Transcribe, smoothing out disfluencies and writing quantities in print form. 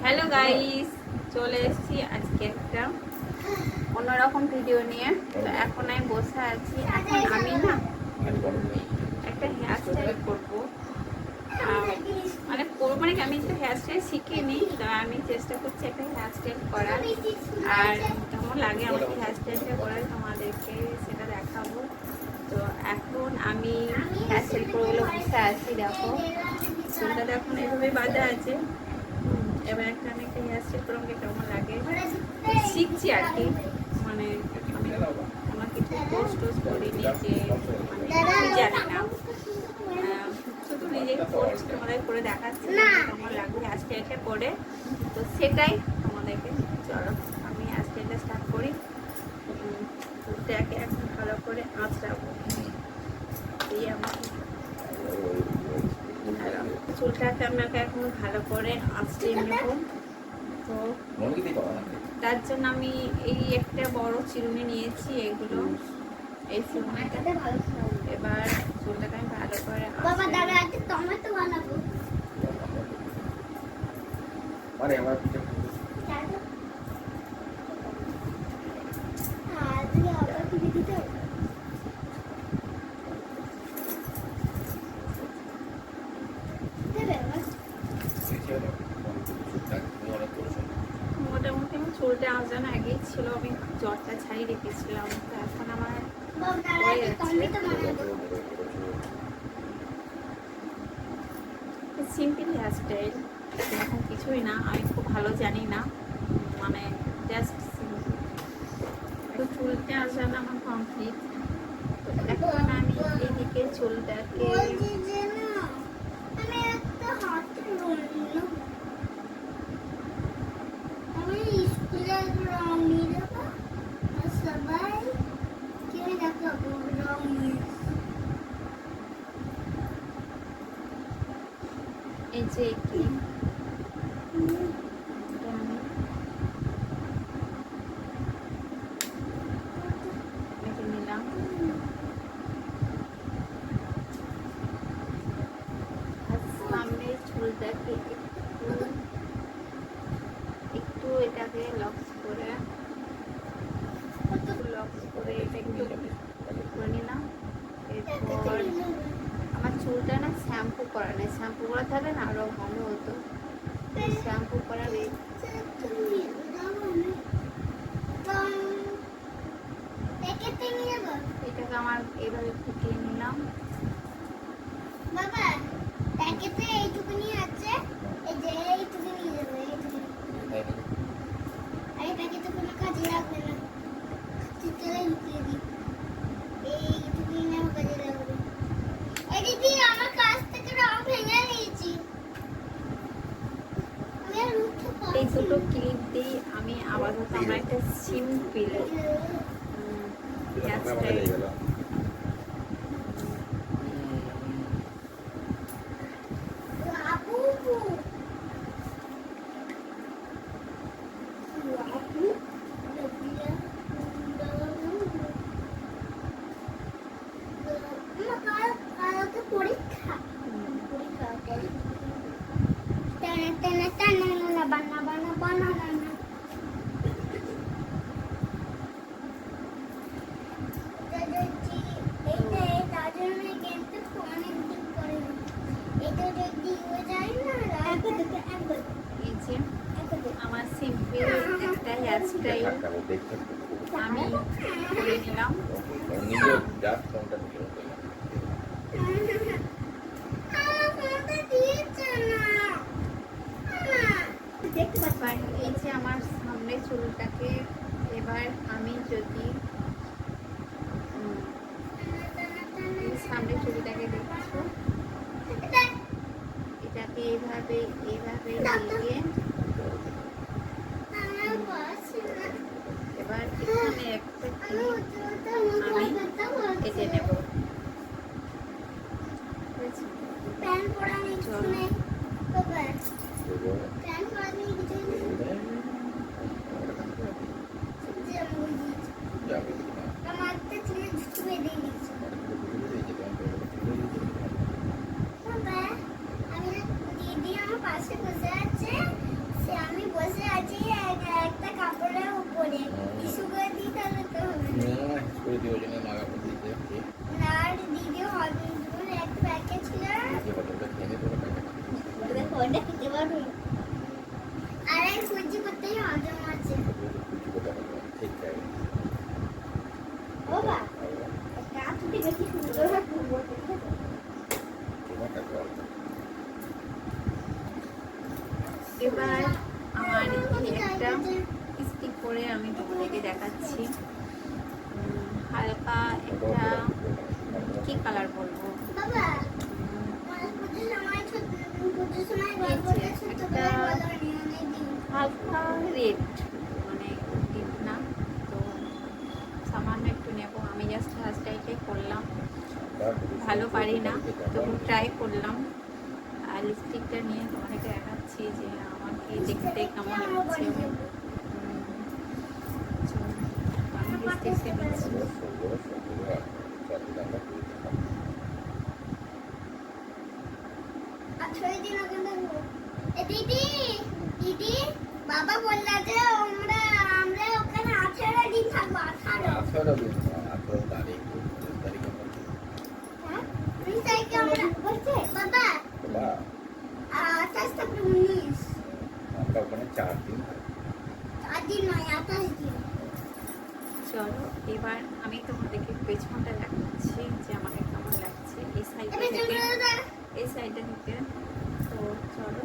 Hello guys, চলে এসেছি আজকে একটা অন্যরকম ভিডিও নিয়ে। তো এখন আমি বসে আছি। এখন আমি না একটা হেয়ার স্টাইল করবো, মানে আমি একটা হেয়ার স্টাইল শিখিনি। তো আমি চেষ্টা করছি একটা হেয়ার স্টাইল করার, আর কেমন লাগে আমাকে হেয়ার স্টাইলটা করে তোমাদেরকে সেটা দেখাবো। তো এখন আমি হেয়ার স্টাইল করে বসে আছি। দেখো চুলটা এখন এভাবে বাঁধা আছে। এবার আমি একটা হেয়ার স্টাইল করে আমাকে কেমন লাগে শিখছি আর কি। মানে আমার কিছু কোর্স টোর্স করিনি, যে মানে জানি না, শুধু নিজেকে করছি, তোমাদের করে দেখাচ্ছি কেমন লাগবে হেয়ার স্টাইলটা করে। তো সেটাই তোমাদেরকে, চলো আমি হেয়ার স্টাইলটা স্টার্ট করি। চুলটাকে এখন ভালো করে আঁচড়াবো। চুলটাকে আমাকে এখন ভালো করে আঁচড়িয়ে নেব। তো তার জন্য আমি এই একটা বড় চিরুনি নিয়েছি, এগুলো এই চিরুনিটা। এবার চুলটাকে আমি ভালো করে মোটামুটি আমার চুলটা আঁচড়ানো আগেই ছিল, আমি জ্বরটা ছাড়িয়ে রেখেছিলাম। তো এখন আমার সিম্পল হেয়ার স্টাইল, এখন কিছুই না, আমি খুব ভালো জানি না, মানে জাস্ট সিম্পল। তো চুলটা আঁচড়ানো আমার কমপ্লিট। তো এখন আমি এইদিকে চুলটাকে এই যে ক্রিম নিলাম। সামনে চুলটাকে একটু এটাকে লক্স করে এটা একটু করে নিলাম। এরপর আমার চুলটা না শ্যাম্পু করা নেই, শ্যাম্পু করা থাকলে না আরো ভালো হতো। শ্যাম্পু করার এটাকে আমার এইভাবে ফুটিয়ে নিলাম। বাবা প্যাকেটে এইটুকুনি আছে, এই যে এইটুকুনি নিয়ে যাবো, এইটুকুনি। আরে প্যাকেটে কোনো কাজে লাগবে না, চিকেলে লুকিয়ে দিই। এইটুকুনি নাও কাজে লাগবে। এই দিদি আমার কাছ থেকে রং ভেঙে নিয়েছি। এই দুটো ক্লিপ দিয়ে আমি আপাতত আমার একটা সিম্পল হেয়ার স্টাইল আমার সিম্পল একটা হেয়ার স্টাইল আমি করে নিলাম। এই যে আমার সামনে চুলটাকে এবার আমি যদি সামনে চুলটাকে দেখছো, এটাকে এইভাবে এইভাবে দিয়ে এবার এখানে একটা আমি কেটে নেব। ওটা খেতে পারবো আর এই সবজি করতে হজম আছে বাবা কাটতে বেশি সুন্দর হয় পুরো এবার আমার একটা স্টিক করে আমি তোমাদেরকে দেখাচ্ছি। হালকা একটা কি কালার বলবো, বাবা একটা হালকা রেড, মানে ডিপ না, তো সামান্য একটু নেব। আমি জাস্ট হেয়ার স্টাইলটাই করলাম, ভালো পারি না, তবু ট্রাই করলাম। আর লিপস্টিকটা নিয়ে তোমাদেরকে দেখাচ্ছি যে আমাকে দেখতে কেমন লাগছে। আমি লিপস্টিকটা নিচ্ছি। দিদি দিদি বাবা বললা যে আমরা ওখানে 18 দিন থাকবো 18 দিন 18 তারিখ হ্যাঁ 20 তারিখে আমরা বলছে বাবা 28 থেকে 19 আমরা ওখানে 4 দিন 4 দিন নয় 28 দিন। চলো এবার আমি তোমাদেরকে পেছনটা দেখাচ্ছি যে আমাকে কেমন লাগছে এই সাইডটা থেকে, এই সাইডটা থেকে। তো চলো